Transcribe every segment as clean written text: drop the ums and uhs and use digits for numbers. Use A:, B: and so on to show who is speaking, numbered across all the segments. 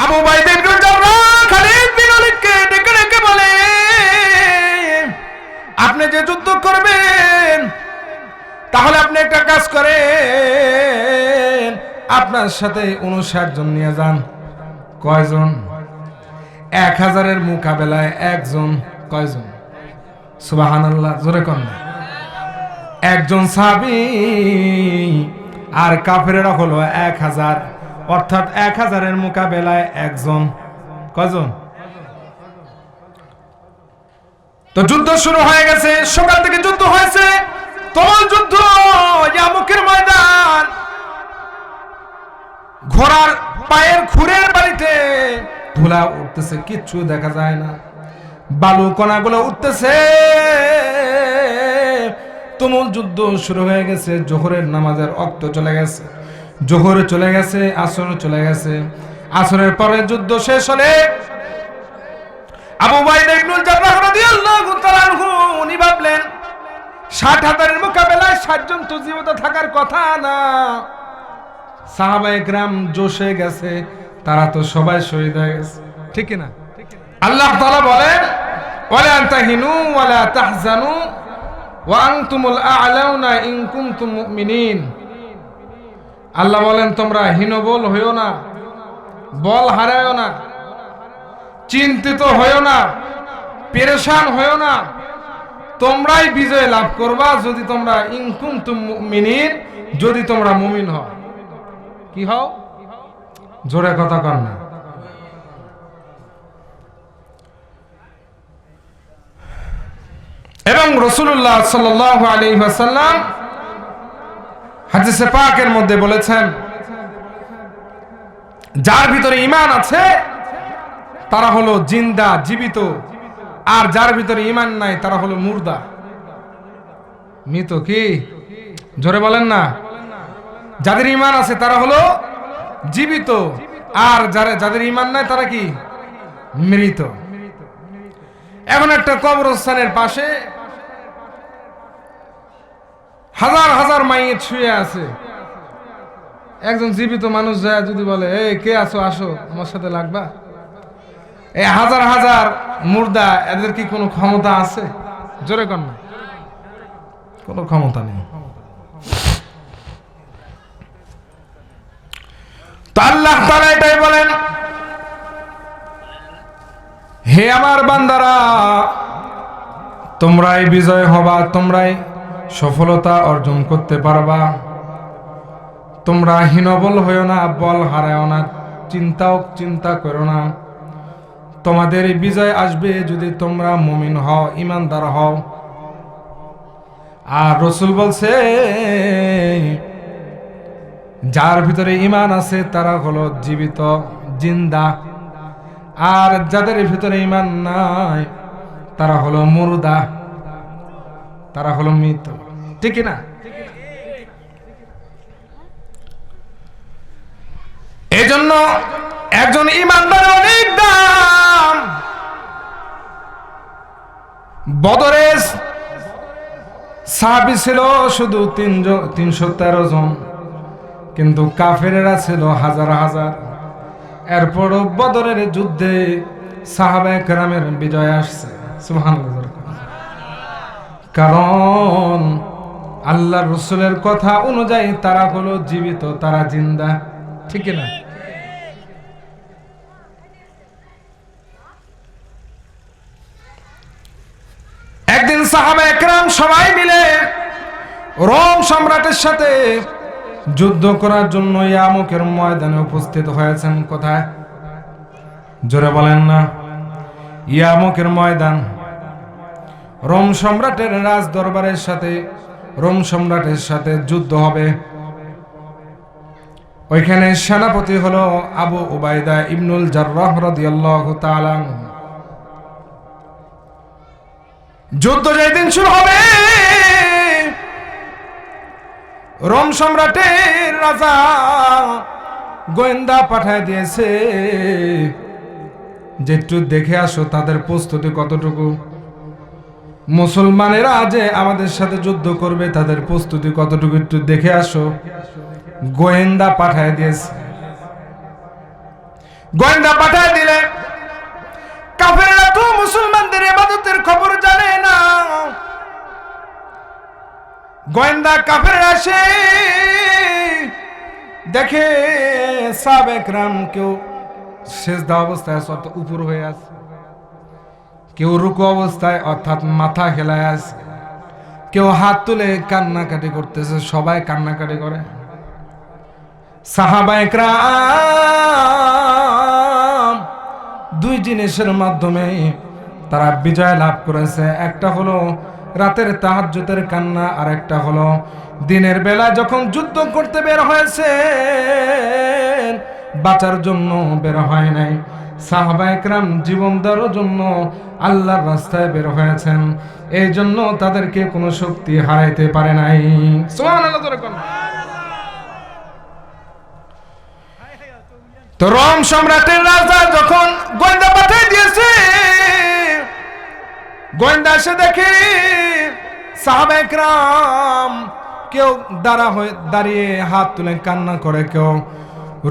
A: আবু উবাইদা ইবনুল জাররাহ খালিদ বিন ওয়ালিদকে ডেকে ডেকে বলে, আপনি যে যুদ্ধ করবেন তাহলে আপনি একটা কাজ করেন, আপনার সাথে 59 জন নিয়ে যান। কয়জন? 1000-এর মোকাবেলায় একজন। কয়জন? সুবহানাল্লাহ, জোরে কোন না। একজন সাহাবী আর কাফেরেরা হলো 1000, অর্থাৎ 1000-এর মোকাবেলায় একজন। কয়জন? তো যুদ্ধ শুরু হয়ে গেছে, সকাল থেকে যুদ্ধ হয়েছে, তুমুল যুদ্ধ, ইয়ামুকের ময়দান। ঘোড়ার পায়ের খুরের বাড়িতে ধুলা উঠতেছে, কিচ্ছু দেখা যায় না, বালু কণাগুলো উঠতেছে। তুমুল যুদ্ধ শুরু হয়ে গেছে। জোহরের নামাজের ওয়াক্ত চলে গেছে, জোহরে চলে গেছে, আসর চলে গেছে। আসরের পরে যুদ্ধ শেষ হলে আবু উবাইদা ইবনুল জাররাহ রাদিয়াল্লাহু তাআলা আনহু উনি ভাবলেন 60,000-এর মোকাবেলায় 60 জন তো জীবিত থাকার কথা না। সাহাবায়ে কেরাম জোশে গেছে, তারা তো সবাই শহীদ হয়ে গেছে, ঠিক কি না? আল্লাহ তাআলা বলেন, ওয়ালা তাহিনু ওয়ালা তাহজানু ওয়া আনতুমুল আ'লাউনা ইন কুনতুম মুমিনিন। আল্লাহ বলেন, তোমরা হীনবল হইও না, বল হারায়ও না, চিন্তিত হইও না, পেরেশান হইও না, তোমরাই বিজয় লাভ করবা যদি তোমরা ইন কুনতুম মুমিনিন, যদি তোমরা মুমিন হও। কি হও? জোরে কথা কর না। এবং রাসূলুল্লাহ সাল্লাল্লাহু আলাইহি ওয়াসাল্লাম হাদিসে পাকের মধ্যে বলেছেন, যার ভিতরে ঈমান আছে তারা হলো জিন্দা, জীবিত, আর যার ভিতরে ঈমান নাই তারা হলো মুর্দা, মৃত। কি জোরে বলেন না? যাদের ঈমান আছে তারা হলো জীবিত, আর যাদের ঈমান নাই তারা কি? মৃত। এখন একটা কবরস্থানের পাশে হাজার হাজার মাইয়িত শুয়ে আছে। একজন জীবিত মানুষ যায় যদি বলে, এই কে আছো, আসো আমার সাথে লাগবা, এই হাজার হাজার মুর্দা, এদের কি কোনো ক্ষমতা আছে? জোরে কর না। কোনো ক্ষমতা নেই। তো আল্লাহ তাআলা এটাই বলেন, হে আমার বান্দারা, তোমরাই বিজয় হবা, তোমরাই সফলতা অর্জন করতে পারবা। তোমরা হীনবল হইও না, বল হারায়ও না, চিন্তা করো না। তোমাদের বিজয় আসবে যদি তোমরা মুমিন হও, ঈমানদার হও। আর রাসূল বলছে, যার ভিতরে ঈমান আছে তারা হলো জীবিত, জিন্দা, আর যাদের ভিতরে ঈমান নাই তারা হলো মুর্দা, তারা হলো মৃত, ঠিক না? এজন্য একজন ঈমানদারের অনেক দাম। বদরের সাহাবী ছিল শুধু 313 জন, কিন্তু কাফেরেরা ছিল হাজার হাজার। এরপরও বদরের যুদ্ধে সাহাবায়ে কেরামের বিজয় আসছে, সুবহানাল্লাহ। কারণ আল্লাহর রাসূলের কথা অনুযায়ী তারা হলো জীবিত, তারা জিন্দা, ঠিক না? একদিন সাহাবায়ে কেরাম সবাই মিলে রোম সম্রাটের সাথে যুদ্ধ করার জন্য ইয়ামুকের ময়দানে উপস্থিত হয়েছেন। কোথায়? জোরে বলেন না। ইয়ামুকের ময়দান। রোম সম্রাটের রাজ দরবারের সাথে, রোম সম্রাটের সাথে যুদ্ধ হবে। ওইখানে সেনাপতি হলো আবু উবাইদা ইবনুল জাররাহ রাদিয়াল্লাহু তাআলা। যুদ্ধ যেদিন শুরু হবে, রোম সম্রাটের রাজা গোয়েন্দা পাঠায় দিয়েছে যে একটু দেখে আসো তাদের প্রস্তুতি কতটুকু, মুসলমানেরা যে আমাদের সাথে যুদ্ধ করবে তাদের প্রস্তুতি কতটুকু একটু দেখে আসো। গোয়েন্দা পাঠায় দিয়েছে। গোয়েন্দা পাঠায় দিলে। কাফেররা তো মুসলমানদের ইবাদতের খবর জানে না। গোয়েন্দা কাফেররা আসে, দেখে সাহাবা একরাম কেউ সিজদা অবস্থায় অর্থাৎ উপর হয়ে আছে, কেউ রুকু অবস্থায় অর্থাৎ মাথা হেলায় আছে, কেউ হাত তুলে কান্নাকাটি করতেছে, সবাই কান্নাকাটি করে। সাহাবা একরাম দুই জিনিসের মাধ্যমে তারা বিজয় লাভ করেছে। একটা হলো রাতের তাহাজ্জুদের কান্না, আর একটা হলো দিনের বেলা যখন যুদ্ধ করতে বের হয়েছে, বাঁচার জন্য বের হয় নাই। সাহাবা একরাম জীবন দেওয়ার জন্য আল্লাহর রাস্তায় বের হয়েছেন, এই জন্য তাদেরকে কোনো শক্তি হারাইতে পারে নাই। সুবহানাল্লাহ। তো রোম সম্রাটের রাজা যখন গোয়েন্দা পাঠিয়ে দিয়েছে, গোয়েন্দা এসে দেখে সাহাবা একরাম কেউ দাঁড়িয়ে হাত তুলে কান্না করে, কেউ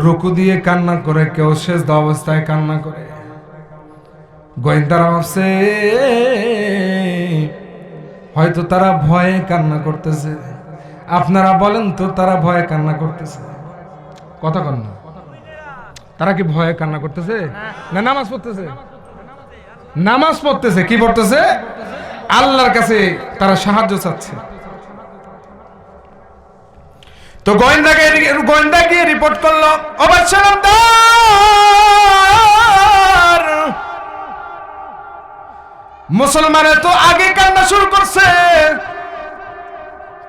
A: রুকু দিয়ে কান্না করে, কেউ সিজদা অবস্থায় কান্না করে। গোয়েন্দারা ভাবছে হয়তো তারা ভয়ে কান্না করতেছে। আপনারা বলেন তো তারা ভয়ে কান্না করতেছে? কথা কন না। তারা কি ভয়ে কান্না করতেছে না নামাজ পড়তেছে? নামাজ পড়তেছে। কি পড়তেছে? আল্লাহর কাছে তারা সাহায্য চাচ্ছে। তো গোয়েন্দা গিয়ে রিপোর্ট করলো, মুসলমানের তো আগে কান্না শুরু করছে,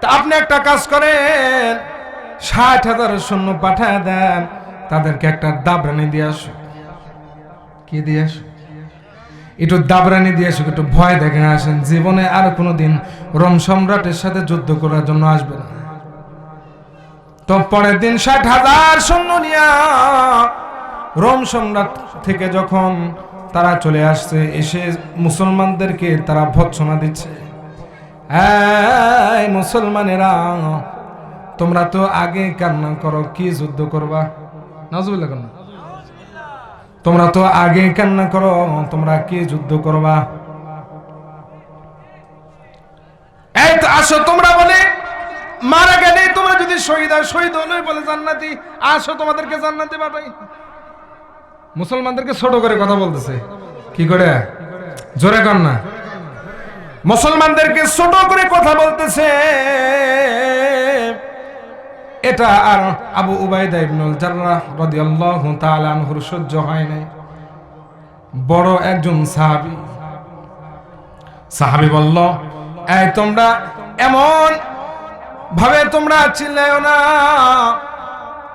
A: তা আপনি একটা কাজ করেন, 60,000 সৈন্য পাঠায় দেন, তাদেরকে একটা দাবরানি দিয়ে আসো। কি দিয়ে আসো? একটু দাবরানি দিয়ে আসো, একটু ভয় দেখে আসেন, জীবনে আর কোনোদিন রোম সম্রাটের সাথে যুদ্ধ করার জন্য আসবে না। তো পরের দিন 60,000 সৈন্য নিয়ে রোম সম্রাট থেকে যখন তারা চলে আসছে, এসে মুসলমানদেরকে তারা ভৎসনা দিচ্ছে। এই মুসলমানেরা, তোমরা তো আগে কান্না করো, কি যুদ্ধ করবা? নাউজুবিল্লাহ। কেন তোমরা তো আগে কান্না করো, তোমরা কি যুদ্ধ করবা? এই তো আসো, তোমরা বলে মারা গেলে তোমরা যদি শহীদ হলে বলে জান্নাতি, আসো তোমাদেরকে জান্নাতে পাঠাই। মুসলমানদেরকে ছোট করে কথা বলতেছে। কি করে? জোরে কর না। মুসলমানদেরকে ছোট করে কথা বলতেছে। এটা আর আবু উবাইদা ইবনুল জাররাহ রাদিয়াল্লাহু তাআলা আনহুর সহ্য হয় নাই। বড় একজন সাহাবী বলল, এই তোমরা এমন ভাবে তোমরা চিল্লায়ো না,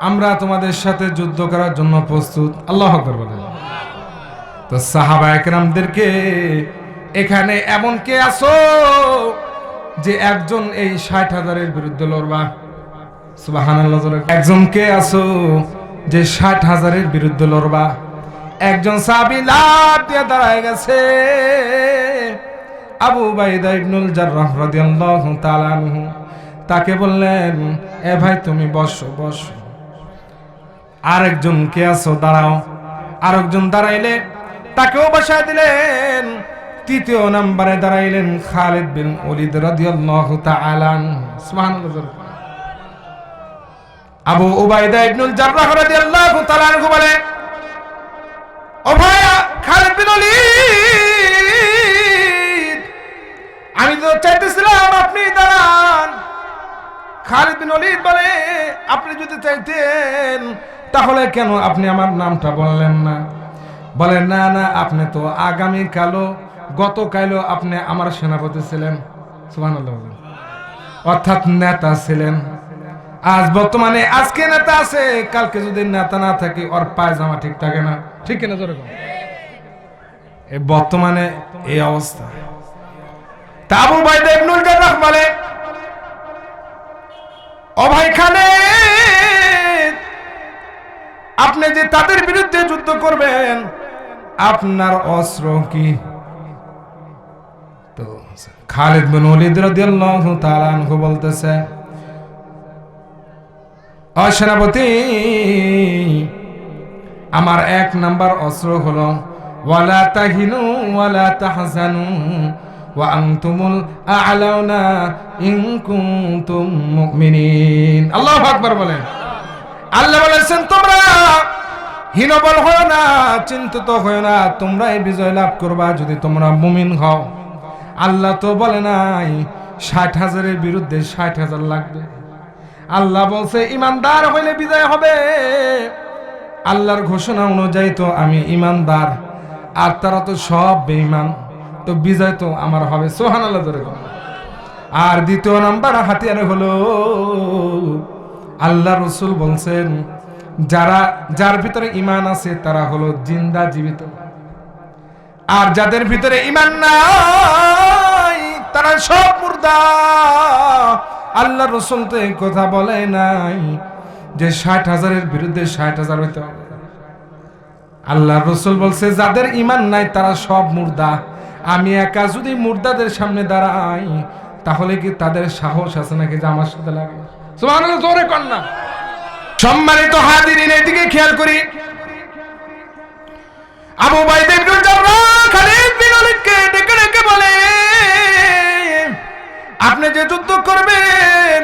A: আমরা তোমাদের সাথে যুদ্ধ করার জন্য প্রস্তুত। আল্লাহু আকবার বলেন। তো সাহাবা একরামদেরকে এখানে এমন কে আছো যে একজন এই 60,000-এর বিরুদ্ধে লড়বা? সুবহানাল্লাহ। একজন কে আছো যে 60,000-এর বিরুদ্ধে লড়বা? একজন সাহাবী লাফ দিয়ে দাঁড়ায় গেছে। আবু উবাইদা ইবনুল জাররাহ রাদিয়াল্লাহু তাআলা আনহু তাকে বললেন, এ ভাই তুমি বসো। আরেকজন কে আছো? দাঁড়াও। আরেকজন দাঁড়াইলে তাকেও বসায় দিলেন। তৃতীয় নম্বরে দাঁড়াইলেন খালিদ বিন ওলীদ রাদিয়াল্লাহু তাআলা আনহু। সুবহানাল্লাহ। আবু উবাইদা ইবনুল জাররাহ রাদিয়াল্লাহু তাআলা আনহু বলে, ও ভাই খালিদ বিন ওলীদ, আমি তো চাইতেছিলাম আপনি দাঁড়ান। খালিদ বিন ওলীদ বলে, আপনি যদি চাইতেন তাহলে কেন আপনি আমার নামটা বললেন না? বলে, না আপনি তো আগামীকালও গতকালও আপনি আমার সেনাপতি ছিলেন। সুবহানাল্লাহ। অর্থাৎ নেতা ছিলেন। আজ বর্তমানে আজকে নেতা আছে, কালকে যদি নেতা না থাকে ওর পায়জামা ঠিক থাকে না। ঠিক কিনা? জোরে বল। এই বর্তমানে এই অবস্থা। তা আবু উবাইদা ইবনুল জাররাহ বলে, ও ভাই খালিদ, আপনি যে তাদের বিরুদ্ধে যুদ্ধ করবেন, আপনার অস্ত্র কি? তো খালিদ বিন ওলীদ রাদিয়াল্লাহু তাআলা আনহু বলতেছে, ও সেনাপতি, আমার এক নাম্বার অস্ত্র হলো ওয়ালা তাহিনু ওয়ালা তাহজানু ওয়া আনতুমুল আ'লাউনা ইন কুনতুম মুমিনিন। আল্লাহু আকবার বলেন। আল্লাহ বলেছেন তোমরা হীনবল হয় না, চিন্তিত হয় না, তোমরাই বিজয় লাভ করবা যদি তোমরা মুমিন হও। আল্লাহ তো বলে নাই ৬০,০০০-এর বিরুদ্ধে ৬০,০০০ লাগবে। আল্লাহ বলছে ইমানদার হইলে বিজয় হবে। আল্লাহর ঘোষণা অনুযায়ী তো আমি ইমানদার, আর তারা তো সব বেঈমান, তো বিজয় তো আমার হবে। সুবহানাল্লাহ জোরে বলেন। আর দ্বিতীয় নাম্বার হাতিয়ার হলো আল্লাহ রাসূল বলছেন যার ভিতরে ঈমান আছে তারা হলো জিন্দা জীবিত, আর যাদের ভিতরে ঈমান নাই তারা সব মুর্দা। আল্লাহ রাসূল তো এই কথা বলে নাই যে ৬০,০০০-এর বিরুদ্ধে ৬০,০০০ হইতে হবে। আল্লাহ রাসূল বলছে যাদের ঈমান নাই তারা সব মুর্দা। আমি একা যদি মুর্দাদের সামনে দাঁড়াই তাহলে কি তাদের সাহস আছে নাকি যে আমার সাথে লাগে? সুবহানাল্লাহ জোরে কর না। সম্মানিত হাজিরিন, এদিকে খেয়াল করি। আবু উবাইদা ইবনে জাররাহ খালিদ বিন ওয়ালিদকে ডেকে ডেকে বলে আপনি যে যুদ্ধ করবেন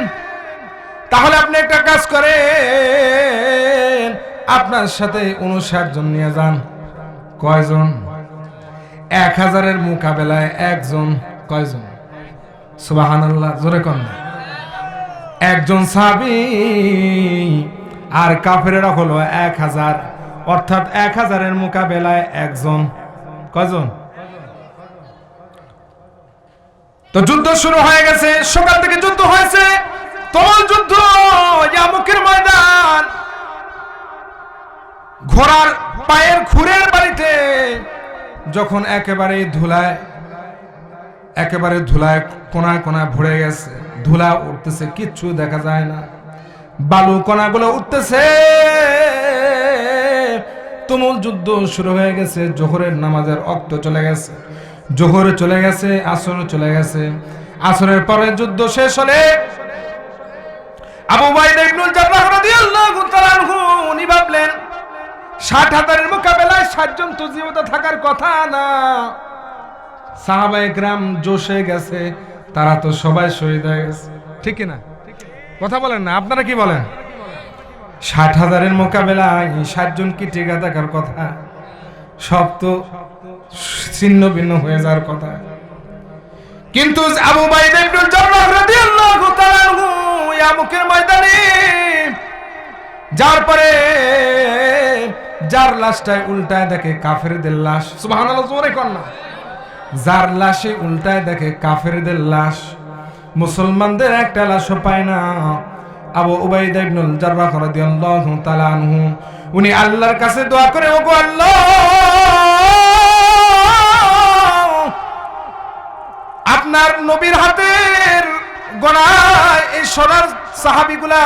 A: তাহলে আপনি একটা কাজ করেন, আপনার সাথে ৫৯ জন নিয়ে যান। কয়জন? ১,০০০-এর মোকাবেলায় একজন। কয়জন? সুবহানাল্লাহ জোরে কর না। একজন সাহাবী, আর কাফেরেরা হলো ১,০০০, অর্থাৎ ১,০০০-এর মোকাবেলায় একজন। কয়জন? তো যুদ্ধ শুরু হয়ে গেছে, সকাল থেকে যুদ্ধ হয়েছে, তুমুল যুদ্ধ, ইয়ামুকের ময়দান। ঘোড়ার পায়ের খুরের বাড়িতে যখন একেবারে ধুলায় কোনায় কোনায় ভরে গেছে, ধুলা উঠতেছে, কিচ্ছু দেখা যায় না, বালু কণাগুলো উঠতেছে, তুমুল যুদ্ধ শুরু হয়ে গেছে। জোহরের নামাজের ওয়াক্ত চলে গেছে, জোহরে চলে গেছে, আসর চলে গেছে। আসরের পরে যুদ্ধ শেষ হলে আবু উবাইদা ইবনে জাররাহ রাদিয়াল্লাহু তাআলা আনহু উনি ভাবলেন ৬০,০০০-এর মোকাবেলায় ৬০ জন তো জীবিত থাকার কথা না। সাহাবায়ে কেরাম জোশে গেছে, তারা তো সবাই শহীদ হয়ে গেছে। ঠিক কি না? কথা বলেন না, আপনারা কি বলেন? ৬০,০০০-এর মোকাবেলায় ৬০ জন কি টিকে থাকার কথা? সব তো ছিন্ন ভিন্ন হয়ে যাওয়ার কথা। কিন্তু আবু উবাইদা ইবনে জাররাহ রাদিয়াল্লাহু তাআলা আনহু ইয়ামুকের ময়দানে যার পরে যার লাশটায় উল্টায় দেখে কাফেরদের লাশ। সুবহানাল্লাহ জোরে কর না। যার লাশে উল্টায় দেখে কাফেরদের লাশ, মুসলমানদের একটা লাশও পায় না। আবু উবাইদা ইবনে জাররাহ রাদিয়াল্লাহু তাআলা আনহু উনি আল্লাহর কাছে দোয়া করে, ওগো আল্লাহ, আপনার নবীর হাতের গড়ায় এই সোনার সাহাবীগুলা,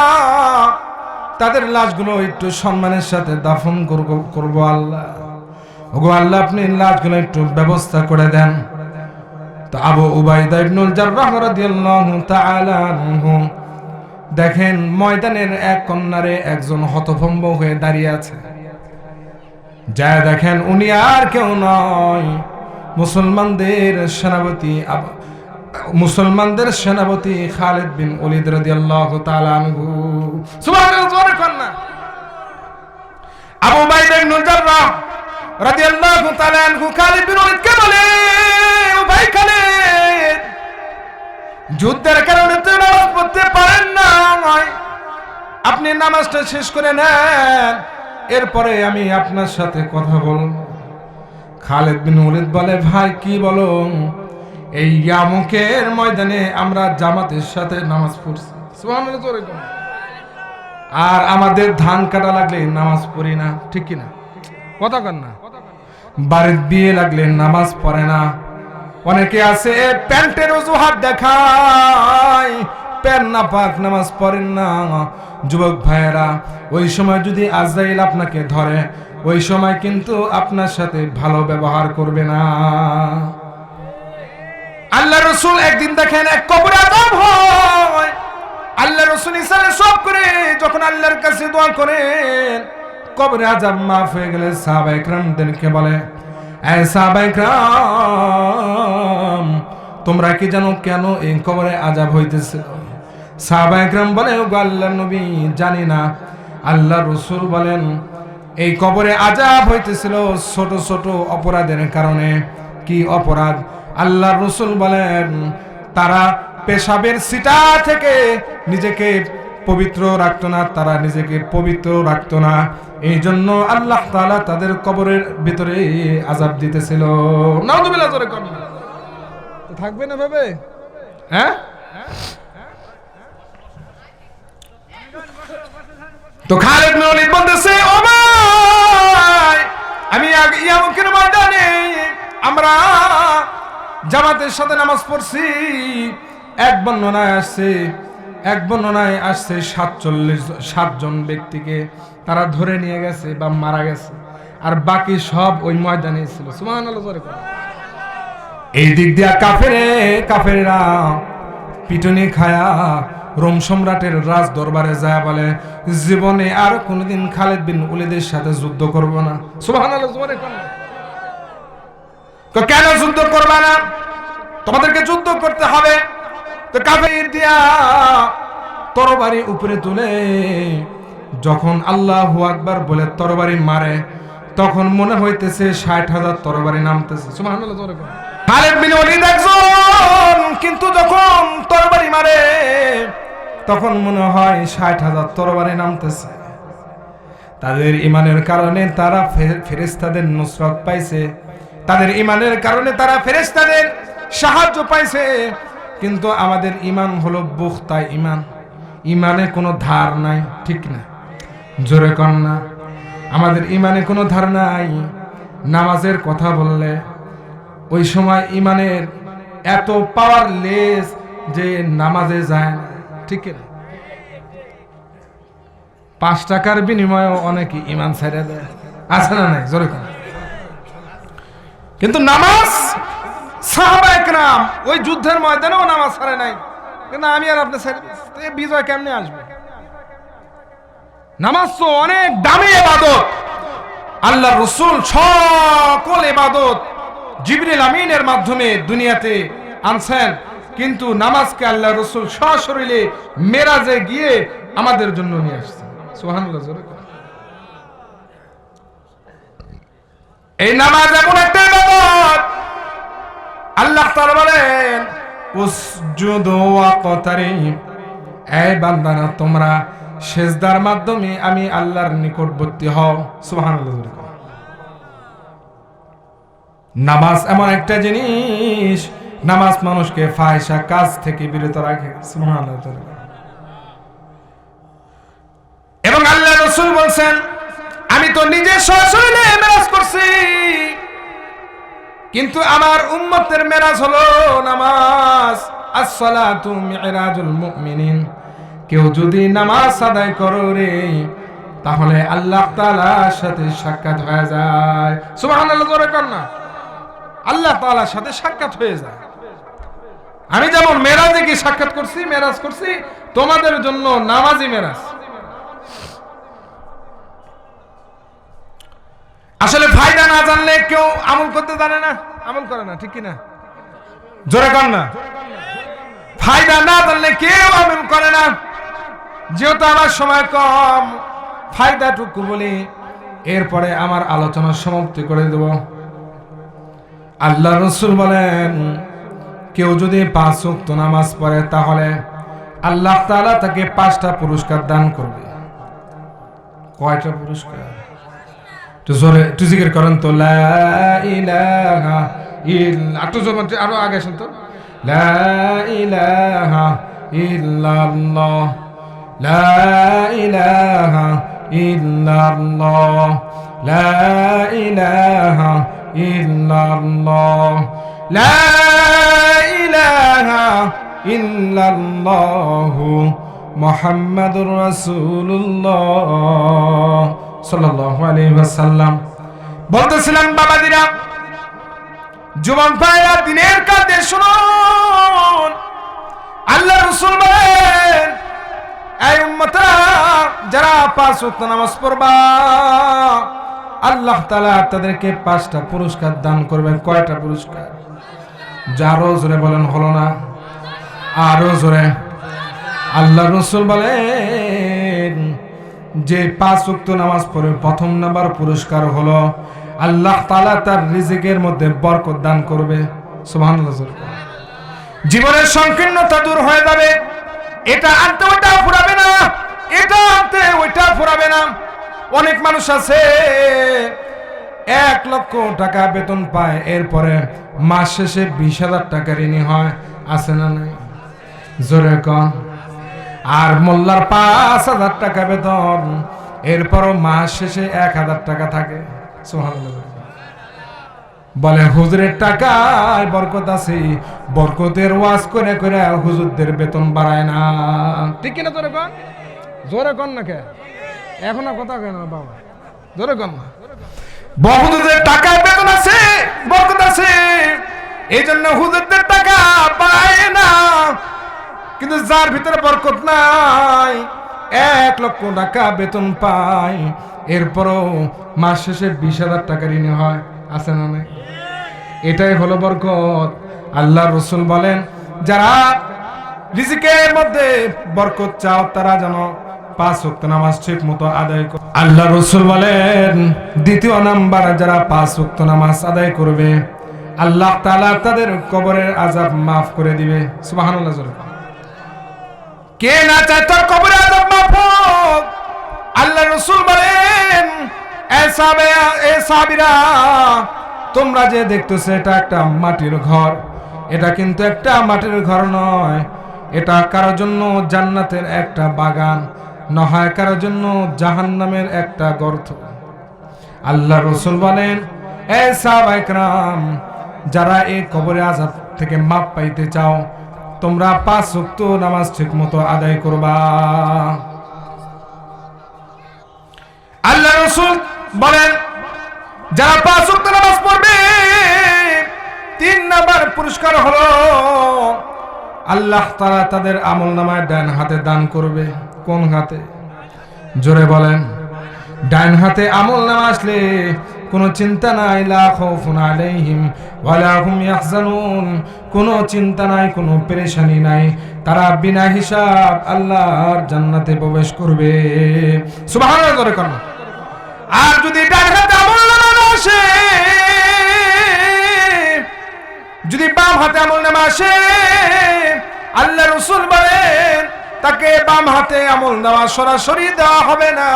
A: তাদের লাশগুলো একটু সম্মানের সাথে দাফন করব আল্লাহ। ওগো আল্লাহ, আপনি লাশগুলো একটু ব্যবস্থা করে দেন। তো আবু উবাইদা ইবনে জাররাহ রাদিয়াল্লাহু তাআলা আনহু দেখেন ময়দানের এক কর্নারে একজন হতভম্ব হয়ে দাঁড়িয়ে আছে। যা দেখেন উনি আর কেউ নয়, মুসলমানদের সেনাপতি খালিদ বিন ওয়ালিদ রাদিয়াল্লাহু তাআলা আনহু। সুবহানাল্লাহ জোরে কর না। আবু উবাইদা ইবনে জাররাহ রাদিয়াল্লাহু তাআলা আনহু খালিদ বিন ওয়ালিদকে বলে, ও ভাই খালিদ, যুদ্ধের কারণে তো নামাজ পড়তে পারেন না, আপনি নামাজটা শেষ করে নেন, এরপরে আমি আপনার সাথে কথা বলবো। খালিদ বিন ওয়ালিদ বলে, ভাই কি বলো? এই ইয়ামুকের ময়দানে আমরা জামাতের সাথে নামাজ পড়ছি, সুবহানাল্লাহ জোরে বল, আর আমাদের ধান কাটা লাগলে নামাজ পড়ি না, ঠিক কি না? কথা কন না। বাড়ির বিয়ে লাগলে নামাজ পড়ে না। অনেকে আছে প্যান্টের অজুহাত দেখায়, প্যান্ট না পাক নামাজ পড়েন না। যুবক ভাইয়েরা, ওই সময় যদি আজরাইল আপনাকে ধরে, ওই সময় কিন্তু আপনার সাথে ভালো ব্যবহার করবে না। আল্লাহ রাসূল একদিন দেখেন এক কবরে আযাব হয়। আল্লাহ রাসূল ইসরার সব করে যখন আল্লাহর কাছে দোয়া করেন, কবরে আযাব মাফ হয়ে গেলে সাহাবায়ে কেরামদেরকে বলে, এই সাহাবায়ে কেরাম, তোমরা কি জানো কেন এই কবরে আযাব হইতেছে? সাহাবায়ে কেরাম বলে, ওগো আল্লাহর নবী, জানি না। আল্লাহর রাসূল বলেন, এই কবরে আযাব হইতেছিল ছোট ছোট অপরাধের কারণে। কি অপরাধ? আল্লাহর রাসূল বলেন, তারা পেশাবের ছিটা থেকে নিজেকে পবিত্র রাখতো না, তারা নিজেকে পবিত্র রাখতো না, এই জন্য আল্লাহ তাআলা তাদের কবরের ভিতরে আযাব দিতেছিল। নাউযুবিল্লাহ, জোরে কোন না। তো থাকবে না ভাবে, হ্যাঁ? তো খালিদ ইবনে ওলীদ বলতেছে, ও ভাই, আমি ইয়ামুকের ময়দানে আমরা জামাতের সাথে নামাজ পড়ছি। এক বর্ণনায় আসছে 7 জন ব্যক্তিকে তারা ধরে নিয়ে গেছে বা মারা গেছে, আর বাকি সব ওই ময়দানে ছিল। সুবহানাল্লাহ, জোরে কোন। এই দিক দিয়া কাফেররা পিটুনি খায়া রোম সম্রাটের রাজ দরবারে যায় বলে, জীবনে আর কোনোদিন খালিদ বিন ওলীদের সাথে যুদ্ধ করব না। সুবহানাল্লাহ, জোরে কোন। তো কেন যুদ্ধ করবা না? তোমাদেরকে যুদ্ধ করতে হবে। তো কাফের দিয়া তরবারি উপরে তুলে যখন আল্লাহু আকবার বলে তরবারি মারে, তখন মনে হইতেছে 60,000 তরবারি নামতেছে। সুবহানাল্লাহ, জোরে কোন। খালিদ বিন ওলীদ একজন, কিন্তু যখন তরবারি মারে তখন মনে হয় 60,000 তরবারি নামতেছে। তাদের ঈমানের কারণে তারা ফেরেশতাদের নুসরত পাইছে, তাদের ঈমানের কারণে তারা ফেরেশতাদের সাহায্য পাইছে। কিন্তু আমাদের ঈমান হলো বুখতা ঈমান, ঈমানে কোনো ধার নাই, ঠিক না? জোরে কোন না। আমাদের ঈমানে কোনো ধার নাই। নামাজের কথা বললে ওই সময় ঈমানের এত পাওয়ারলেস যে নামাজে যায় না, ঠিক না? 5 টাকার বিনিময়ে অনেকে ঈমান ছেড়ে দেয়, আছে না নাই? জোরে কোন। কিন্তু নামাজ, সাহাবায়ে কেরাম ওই যুদ্ধের ময়দানেও নামাজ ছাড়ে নাই। কিন্তু আমি আর আপনি ছেড়ে দিচ্ছি, এই বিজয় কেমনে আসবে? নামাজ তো অনেক দামি ইবাদত। আল্লাহর রাসূল সকল ইবাদত জিবরিল আমিনের মাধ্যমে দুনিয়াতে আনছেন, কিন্তু নামাজকে আল্লাহর রাসূল সশরীরে মেরাজে গিয়ে আমাদের জন্য নিয়ে আসছেন। সুবহানাল্লাহ, জোরে কোন। এই নামাজ এমন একটা ইবাদত, আল্লাহ তাআলা বলেন, উসজুদু ওয়াকতারিব, এই বান্দারা তোমরা সিজদার মাধ্যমে আমি আল্লাহর নিকটবর্তী হও। সুবহানাল্লাহ। নামাজ এমন একটা জিনিস, নামাজ মানুষকে ফাহিশা কাজ থেকে বিরত রাখে। সুবহানাল্লাহ। এবং আল্লাহর রাসূল বলেন, আমি তো নিজে সশরীরে মেরাজ করছি, কিন্তু আমার উম্মতের মেরাজ হলো নামাজ। as-salatu mi'rajul mu'minin, কেউ যদি নামাজ আদায় করে রে, তাহলে আল্লাহ তাআলার সাথে সাক্ষাৎ হয়ে যায়। সুবহানাল্লাহ, জোরে কোন না। আল্লাহ তাআলার সাথে সাক্ষাৎ হয়ে যায়। আমি যেমন মেরাজে কি সাক্ষাৎ করছি, মেরাজ করছি, তোমাদের জন্য নামাজই মেরাজ। আসলে ফায়দা না জানলে কেউ আমল করতে জানে না, আমল করে না, ঠিক কি না? জোরে কোন না। ফায়দা না জানলে কেউ আমল করে না। যেহেতু আমার সময় কম, ফায়দাটুকু বলি, এরপরে আমার আলোচনা সমাপ্তি করে দেব। আল্লাহর রাসূল বলেন, কেউ যদি 5 ওয়াক্ত নামাজ পড়ে, তাহলে আল্লাহ তাআলা তাকে 5টা পুরস্কার দান করবে। কয়টা পুরস্কার? একটু জিকির করেন তো, লা ইলাহা ইল্লাল্লাহ। আরো আগে শুন তো, লা ইলাহা ইল্লাল্লাহ, লা ইলাহা ইল্লাল্লাহ, লা ইলাহা ইল্লাল্লাহ, লা ইলাহা ইল্লাল্লাহ মুহাম্মাদুর রাসূলুল্লাহ সাল্লাল্লাহু আলাইহি ওয়াসাল্লাম। বলতেছিলাম বাবাজিরা, যুবক ভাইরা, দিনের কাজে শুনুন। আল্লাহর রাসূল বলেন, এই উম্মতরা যারা 5 ওয়াক্ত নামাজ পড়বা আল্লাহ তাআলা তাদেরকে 5টা পুরস্কার দান করবেন। কয়টা পুরস্কার? যারো জোরে বলেন, হলো না? আরো জোরে। আল্লাহ রাসূল বলেন যে 5 ওয়াক্ত নামাজ পড়ে প্রথম নাম্বার পুরস্কার হলো আল্লাহ তাআলা তার রিজিকের মধ্যে বরকত দান করবে। সুবহানাল্লাহ। জীবনের সংকীর্ণতা দূর হয়ে যাবে। এটা আনতে ওইটা ফুরাবে না, এটা আনতে ওইটা ফুরাবে না। অনেক মানুষ আছে 1 লক্ষ টাকা বেতন পায়, এরপরে মাস শেষে 20,000 টাকা ঋণী হয়। আছে না নাই? জোরে কন। আর মোল্লার 5,000 টাকা বেতন, এরপরও মাস শেষে 1,000 টাকা থাকে। সুবহানাল্লাহ। বলে হুজুরের টাকায় বরকত আছে, বরকতের ওয়াজ করে করে হুজুরদের বেতন বাড়ায় না। ঠিক কিনা? জোরে কন, জোরে কন না কে? এখন কথা কেন বাবা? জোরে কন না। হুজুরদের টাকায় বেতন আছে, বরকত আছে, এই জন্য হুজুরদের টাকা বাড়ায় না। কিন্তু যার ভিতরে বরকত নাই, 1 লক্ষ টাকা বেতন পায়, এরপরও মাস শেষে 20,000 টাকা ঋণী হয়। আছে না নাই? এটাই হলো বরকত। আল্লাহ রাসূল বলেন যারা রিজিকের মধ্যে বরকত চাও তারা যেন 5 ওয়াক্ত নামাজ ঠিক মতো আদায় করে। আল্লাহ রাসূল বলেন দ্বিতীয় নাম্বার যারা 5 ওয়াক্ত নামাজ আদায় করবে আল্লাহ তাআলা তাদের কবরের আযাব মাফ করে দিবে। সুবহানাল্লাহ। কে না চায় তোর কবরের আযাব মাফ হোক? আল্লাহ রাসূল বলেন এ সাহাবীরা, তোমরা যে দেখতেছো এটা একটা মাটির ঘর, এটা কিন্তু একটা মাটির ঘর নয়, এটা কারোর জন্য জান্নাতের একটা বাগান, না হয় কারোর জন্য জাহান্নামের একটা গর্ত। আল্লাহ রাসূল বলেন এ সাহাবায়ে কেরাম, যারা এই কবরে আযাব থেকে মাপ পাইতে চাও তোমরা 5 ওয়াক্ত নামাজ ঠিকমতো আদায় করবা। আল্লাহ রাসূল বলেন যারা 5 ওয়াক্ত নামাজ পড়বে 3 নাম্বার পুরস্কার হলো আল্লাহ তাআলা তাদের আমলনামায় ডান হাতে দান করবে। কোন হাতে? জোরে বলেন। ডান হাতে আমলনামা আসলে কোনো চিন্তা নাই, লা খাউফুন আলাইহিম ওয়ালা হুম ইয়াহজানুন, কোনো চিন্তা নাই, কোনো পেরেশানি নাই, তারা বিনা হিসাব আল্লাহর জান্নাতে প্রবেশ করবে। সুবহানাল্লাহ জোরে করুন। আর যদি ডান হাতে আমলনামা না আসে, যদি বাম হাতে আমলনামা আসে, আল্লাহ রাসূল বলেন তাকে বাম হাতে আমলনামা সরাসরি দেওয়া হবে না,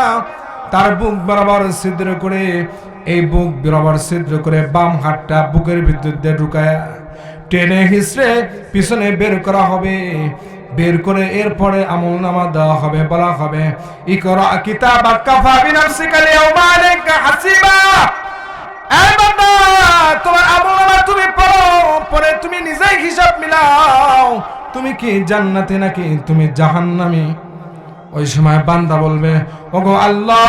A: তার বুক বরাবর ছিদ্র করে, এই বুক বরাবর ছিদ্র করে বাম হাতটা বুকের ভিতর দিয়ে ঢুকায় টেনে হিসড়ে পিছনে বের করা হবে। বের করে এরপরে আমলনামা দেওয়া হবে। বলা হবে ইকরা কিতাবাক কাফা বিনাফসিকা আল-ইয়াওমা আলাইকা হাসিবা। এই বান্দা, তোমার আমলনামা তুমি পড়ো, পরে তুমি নিজেই হিসাব মিলাও, তুমি কি জান্নাতে নাকি তুমি জাহান্নামী। ওই সময় বান্দা বলবে ওগো আল্লাহ,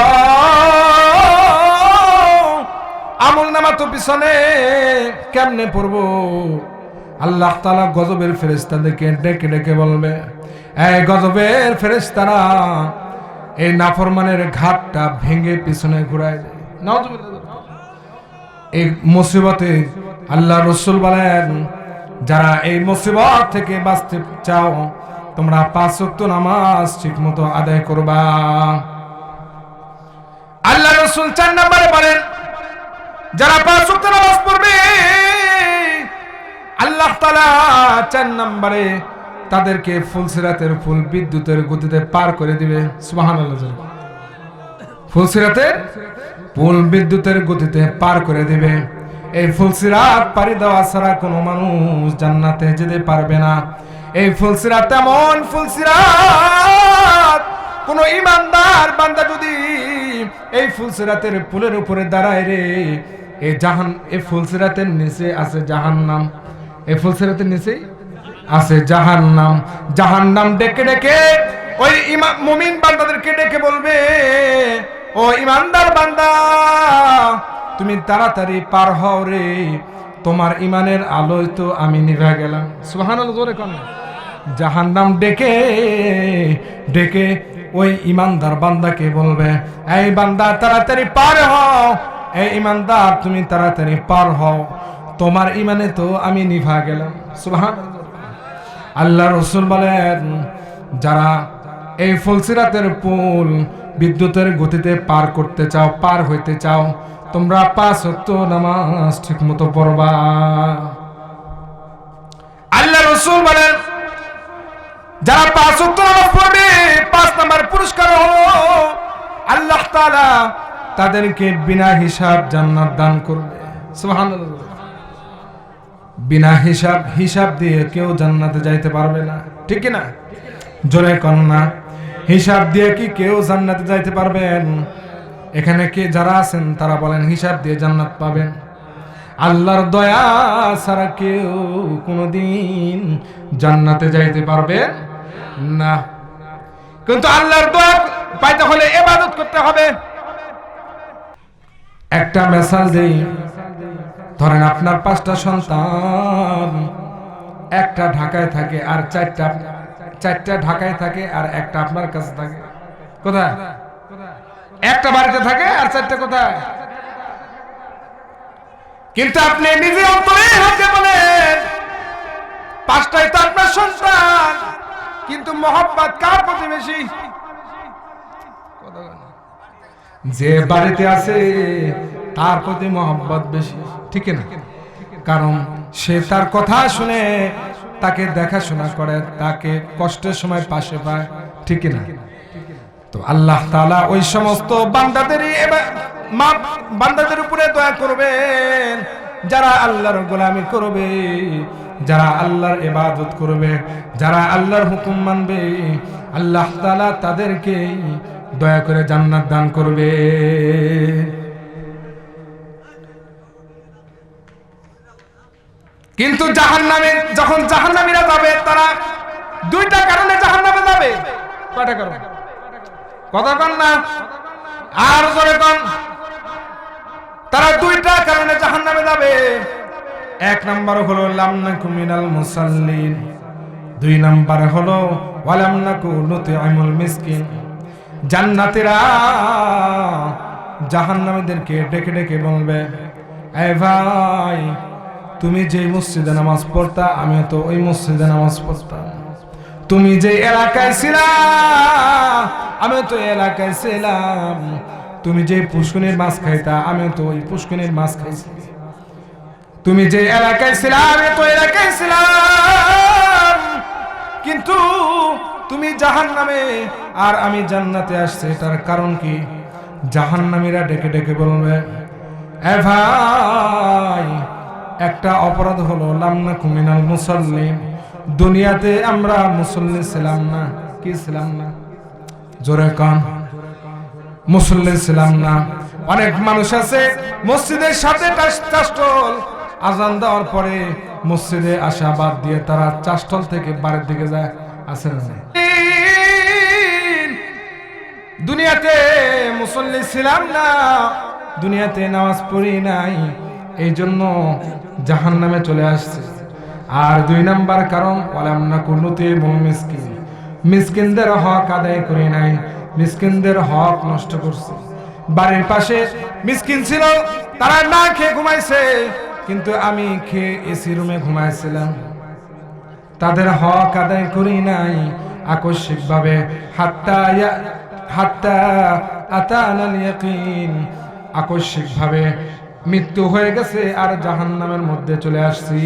A: আমলনামা তো পিছনে কেমনে পড়বো? আল্লাহ তাআলা গজবের ফেরেশতাদেরকে ডেকে ডেকে বলবে এই গজবের ফেরেশতারা এই নাফরমানের ঘাটটা ভেঙে পিছনে ঘুরায় দেয়। নাউজুবিল্লাহ। এই মুসিবতে আল্লাহ রাসূল বলেন যারা এই মুসিবত থেকে বাঁচতে চাও তোমরা 5 ওয়াক্ত নামাজ ঠিকমতো আদায় করবা। আল্লাহ রাসূল 4 নম্বরে বলেন যারা 5 ওয়াক্ত নামাজ পড়বে আল্লাহ তাআলা 4 নম্বরে তাদেরকে ফুলসিরাতের ফুল বিদ্যুতের গতিতে পার করে দিবে। সুবহানাল্লাহ। ফুলসিরাতের ফুল বিদ্যুতের গতিতে পার করে দিবে। এই ফুলসিরাত পাড়ি দেওয়া ছাড়া কোনো মানুষ জান্নাতে যেতে পারবে না। এই ফুলসিরাত এমন ফুলসিরাত, কোন ইমানদার বান্দা যদি এই ফুলসিরাতের পুলের উপরে দাঁড়ায় রে, এই ফুলসিরাতের নিচে আছে জাহান্নাম, এই ফুলসিরাতের নিচে আছে জাহান্নাম। জাহান্নাম ডেকে ডেকে ওই মুমিন বান্দাদেরকে ডেকে বলবে ও ইমানদার বান্দা, তুমি তাড়াতাড়ি পার হও রে, তোমার ইমানের আলোয় তো আমি নিভে গেলাম। সুবহানাল্লাহ জোরে কোন জাহান্নাম ডেকে ডেকে ওই ইমানদার বান্দাকে বলবে, এই বান্দা তাড়াতাড়ি পার হও, এই ইমানদার তুমি তাড়াতাড়ি পার হও, তোমার ইমানে তো আমি নিভা গেলাম। সুবহানাল্লাহ। আল্লাহ রাসূল বলেন, যারা এই ফুলসিরাতের পুল বিদ্যুতের গতিতে পার করতে চাও, পার হইতে চাও, তোমরা 5 ওয়াক্ত নামাজ ঠিকমতো পড়বা। আল্লাহ রাসূল বলেন, যারা 5 ওয়াক্ত নামাজ পড়বে 5 নাম্বার পুরস্কার হলো আল্লাহ তাআলা তাদেরকে বিনা হিসাব জান্নাত দান করবে। সুবহানাল্লাহ। বিনা হিসাব দিয়ে কেউ জান্নাতে যাইতে পারবে না, ঠিক কি না? জোরে কন্যা, হিসাব দিয়ে কি কেউ জান্নাতে যাইতে পারবেন? এখানে কে যারা আছেন তারা বলেন হিসাব দিয়ে জান্নাত পাবেন? আল্লাহর দয়া ছাড়া কেউ কোনোদিন জান্নাতে যাইতে পারবে না। কিন্তু আল্লাহর দয়া পাইতে হলে ইবাদত করতে হবে। একটা মেসাল দেই, ধরেন আপনার 5টা সন্তান, একটা ঢাকায় থাকে আর চারটা ঢাকায় থাকে আর একটা আপনার কাছে থাকে। কোথায়? একটা বাড়িতে থাকে আর 4টা কোথায়? কিন্তু আপনি নিজে অন্তরে হাতে বলেন 5টাই তো আপনার সন্তান, কিন্তু মহব্বত কার প্রতি বেশি? যে বাড়িতে আছে তার প্রতি মহব্বত বেশি, ঠিক না? কারণ সে তার কথা শুনে, তাকে দেখাশোনা করে, তাকে কষ্টের সময় পাশে পায়, ঠিক না? তো আল্লাহ তাআলা ওই সমস্ত বান্দাদের উপরে দয়া করবেন যারা আল্লাহর গোলামি করবে, যারা আল্লাহর ইবাদত করবে, যারা আল্লাহর হুকুম মানবে। আল্লাহ তাআলা তাদেরকে দয়া করে জান্নাত দান করবে। কিন্তু জাহান্নামে যখন জাহান্নামীরা যাবে, তারা 2টা কারণে জাহান্নামে যাবে। কয়টা কারণ? কথা কন না, আর জোরে কন। তারা 2টা কারণে জাহান্নামে যাবে। 1 নাম্বার হলো লাম নাকু মিনাল মুসাল্লিন, 2 নাম্বার হলো ওয়ালাম নাকু নুতি'মুল মিসকিন। জান্নাতীরা জাহান্নামীদেরকে ডেকে ডেকে বলবে, এই ভাই, তুমি যে মসজিদে নামাজ পড়তা আমিও তো ওই মসজিদে নামাজ পড়তাম, তুমি যে এলাকায় ছিলা আমিও তো এলাকায় ছিলাম, তুমি যে পুষ্করিণীর মাছ খাইতা আমিও তো ওই পুষ্করিণীর মাছ খাইছি, তুমি যে এলাকায় ছিলা আমিও তো এলাকায় ছিলাম, কিন্তু তুমি জাহান্নামে আর আমি জান্নাতে আসছে, এটার কারণ কি? জাহান্নামীরা ডেকে ডেকে বলবে, এ ভাই, একটা অপরাধ হলো লাম নাকু মিনাল মুসাল্লিন, দুনিয়াতে আমরা মুসল্লি ছিলাম না। কি ছিলাম না? জোরে কান, মুসল্লি ছিলাম না। অনেক মানুষ আছে মসজিদের সাথে চাষটল, আজান দেওয়ার পরে মসজিদে আসা বাদ দিয়ে তারা চাষটল থেকে বাড়ির দিকে যায়, আছে না? দুনিয়াতে মুসল্লি ছিলাম না, দুনিয়াতে নামাজ পড়ি নাই, এই জন্য জাহান্নামে চলে আসছে। আর 2 নাম্বার কারণ ওয়ালাম নাকু নুতি'মুল মিসকিন, মিসকিনদের হক আদায় করি নাই, মিসকিনদের হক নষ্ট করছে। বাড়ির পাশে মিসকিন ছিল, তারা না খেয়ে ঘুমাইছে, কিন্তু আমি খেয়ে এসি রুমে ঘুমাইছিলাম, তাদের হক আদায় করি নাই আকস্মিকভাবে। হাত্তা আতানাল ইয়াকিন, আকস্মিকভাবে মৃত্যু হয়ে গেছে আর জাহান্নামের মধ্যে চলে আসছি।